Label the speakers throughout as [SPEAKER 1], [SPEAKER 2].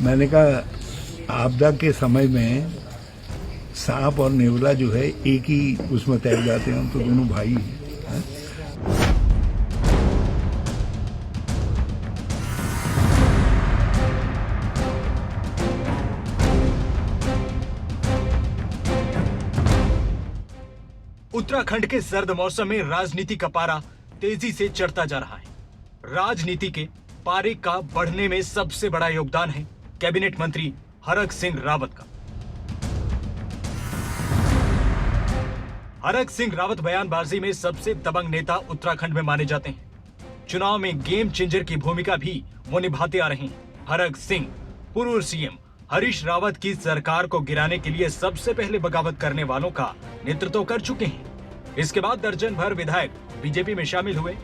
[SPEAKER 1] मैंने कहा आपदा के समय में सांप और नेवला जो है एक ही उसमें तैर जाते हैं, हम तो दोनों भाई हैं।
[SPEAKER 2] उत्तराखंड के सर्द मौसम में राजनीति का पारा तेजी से चढ़ता जा रहा है। राजनीति के पारे का बढ़ने में सबसे बड़ा योगदान है कैबिनेट मंत्री हरक सिंह रावत का। हरक सिंह रावत बयानबाजी में सबसे दबंग नेता उत्तराखंड में माने जाते हैं। चुनाव में गेम चेंजर की भूमिका भी वो निभाते आ रहे हैं। हरक सिंह पूर्व सीएम हरीश रावत की सरकार को गिराने के लिए सबसे पहले बगावत करने वालों का नेतृत्व कर चुके हैं। इसके बाद दर्जन भर विधायक बीजेपी में शामिल हुए।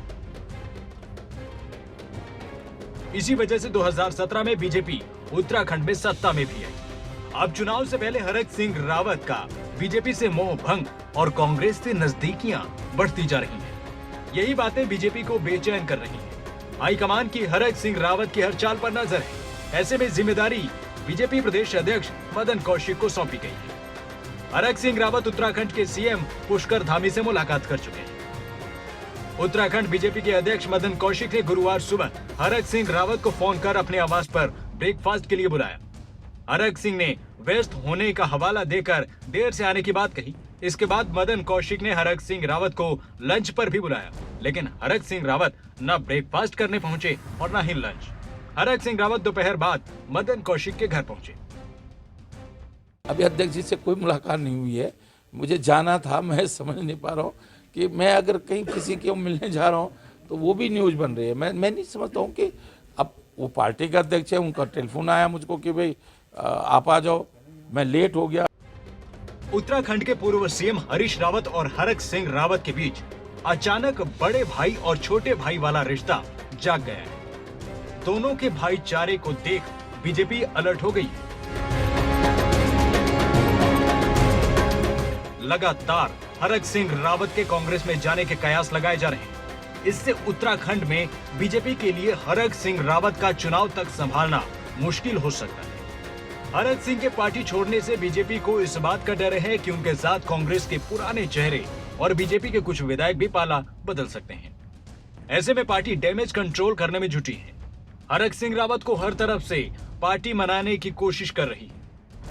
[SPEAKER 2] इसी वजह से 2017 में बीजेपी उत्तराखंड में सत्ता में भी आई। अब चुनाव से पहले हरक सिंह रावत का बीजेपी से मोह भंग और कांग्रेस से नजदीकियां बढ़ती जा रही हैं। यही बातें बीजेपी को बेचैन कर रही हैं। हाईकमान की हरक सिंह रावत की हर चाल पर नजर है। ऐसे में जिम्मेदारी बीजेपी प्रदेश अध्यक्ष मदन कौशिक को सौंपी गई है। हरक सिंह रावत उत्तराखंड के सीएम पुष्कर धामी से मुलाकात कर चुके हैं। उत्तराखंड बीजेपी के अध्यक्ष मदन कौशिक ने गुरुवार सुबह हरक सिंह रावत को फोन कर अपने आवास पर ब्रेकफास्ट के लिए बुलाया। हरक सिंह ने व्यस्त होने का हवाला देकर देर से आने की बात कही। इसके बाद मदन कौशिक ने हरक सिंह रावत को लंच पर भी बुलाया, लेकिन हरक सिंह रावत न ब्रेकफास्ट करने पहुंचे और न ही लंच। हरक सिंह रावत दोपहर बाद मदन कौशिक के घर पहुंचे।
[SPEAKER 3] अभी अध्यक्ष जी से कोई मुलाकात नहीं हुई है। मुझे जाना था, मैं समझ नहीं पा रहा हूँ कि मैं अगर कहीं किसी को मिलने जा रहा हूँ तो वो भी न्यूज़ बन रही है। मैं नहीं समझता हूँ कि अब वो पार्टी का अध्यक्ष है, उनका टेलीफोन आया मुझको कि भाई आप आ जाओ, मैं लेट हो गया।
[SPEAKER 2] उत्तराखंड के पूर्व सीएम हरीश रावत और हरक सिंह रावत के बीच अचानक बड़े भाई और छोटे भाई वाला रिश्ता जाग गया है। दोनों के भाईचारे को देख बीजेपी अलर्ट हो गई है। लगातार हरक सिंह रावत के कांग्रेस में जाने के कयास लगाए जा रहे हैं। इससे उत्तराखंड में बीजेपी के लिए हरक सिंह रावत का चुनाव तक संभालना मुश्किल हो सकता है। हरक सिंह के पार्टी छोड़ने से बीजेपी को इस बात का डर है कि उनके साथ कांग्रेस के पुराने चेहरे और बीजेपी के कुछ विधायक भी पाला बदल सकते हैं। ऐसे में पार्टी डैमेज कंट्रोल करने में जुटी है। हरक सिंह रावत को हर तरफ से पार्टी मनाने की कोशिश कर रही है।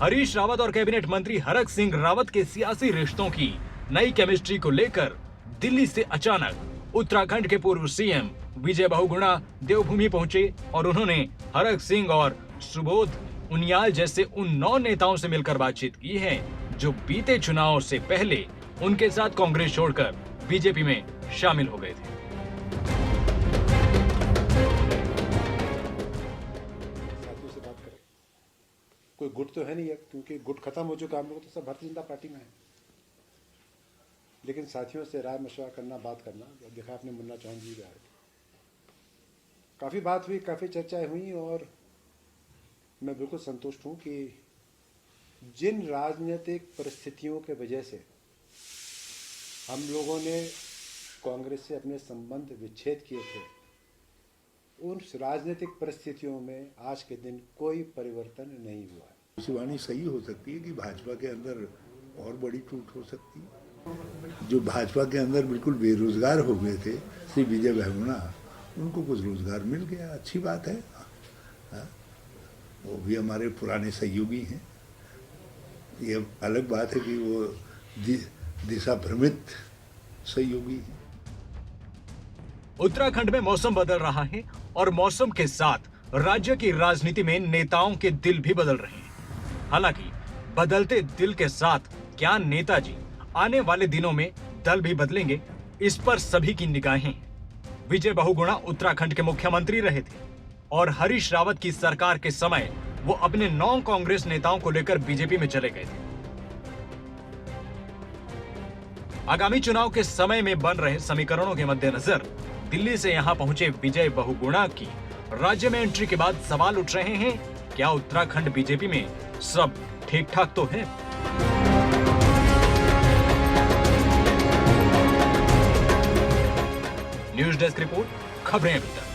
[SPEAKER 2] हरीश रावत और कैबिनेट मंत्री हरक सिंह रावत के सियासी रिश्तों की नई केमिस्ट्री को लेकर दिल्ली से अचानक उत्तराखंड के पूर्व सीएम विजय बहुगुणा देवभूमि पहुंचे और उन्होंने हरक सिंह और सुबोध उनियाल जैसे उन 9 नेताओं से मिलकर बातचीत की है जो बीते चुनाव से पहले उनके साथ कांग्रेस छोड़कर बीजेपी में शामिल हो गए थे।
[SPEAKER 4] कोई गुट तो है नहीं है, क्योंकि गुट खत्म हो चुका, हम लोग तो सब भारतीय जनता पार्टी में है। लेकिन साथियों से राय मशवरा करना, बात करना, देखा आपने मुन्ना चौहान जी आए, काफ़ी बात हुई, काफ़ी चर्चाएं हुई और मैं बिल्कुल संतुष्ट हूं कि जिन राजनीतिक परिस्थितियों के वजह से हम लोगों ने कांग्रेस से अपने संबंध विच्छेद किए थे, उन राजनीतिक परिस्थितियों में आज के दिन कोई परिवर्तन नहीं हुआ है।
[SPEAKER 1] शिवानी सही हो सकती है कि भाजपा के अंदर और बड़ी टूट हो सकती है। जो भाजपा के अंदर बिल्कुल बेरोजगार हो गए थे, श्री विजय बहुगुणा, उनको कुछ रोजगार मिल गया, अच्छी बात है। वो भी हमारे पुराने सहयोगी हैं। ये अलग बात है कि वो दिशा भ्रमित सहयोगी हैं।
[SPEAKER 2] उत्तराखंड में मौसम बदल रहा है और मौसम के साथ राज्य की राजनीति में नेताओं के दिल भी बदल रहे हैं। हालांकि बदलते दिल के साथ क्या नेताजी आने वाले दिनों में दल भी बदलेंगे, इस पर सभी की निगाहें हैं। विजय बहुगुणा उत्तराखंड के मुख्यमंत्री रहे थे और हरीश रावत की सरकार के समय वो अपने 9 कांग्रेस नेताओं को लेकर बीजेपी में चले गए थे। आगामी चुनाव के समय में बन रहे समीकरणों के मद्देनजर दिल्ली से यहां पहुंचे विजय बहुगुणा की राज्य में एंट्री के बाद सवाल उठ रहे हैं, क्या उत्तराखंड बीजेपी में सब ठीक ठाक तो है? न्यूज डेस्क रिपोर्ट, खबरें अभी तक।